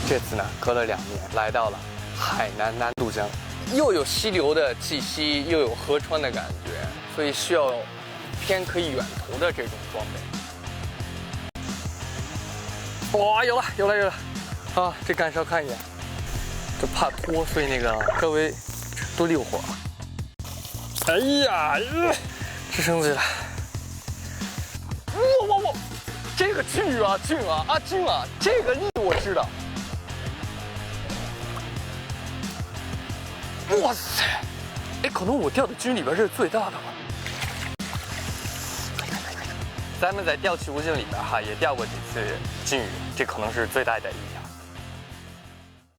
这次呢，隔了2年，来到了海南南渡江，又有溪流的气息，又有河川的感觉，所以需要偏可以远投的这种装备。哇，有了！啊，这杆梢看一眼，这怕脱，所以那个稍微多溜会儿。哎呀，支撑起来！哇！这个劲啊，这个力我知道。哇塞！哎，可能我钓的鲸里边这是最大的了。咱们在钓起无鲸里边哈，也钓过几次鲸鱼，这可能是最大的一条。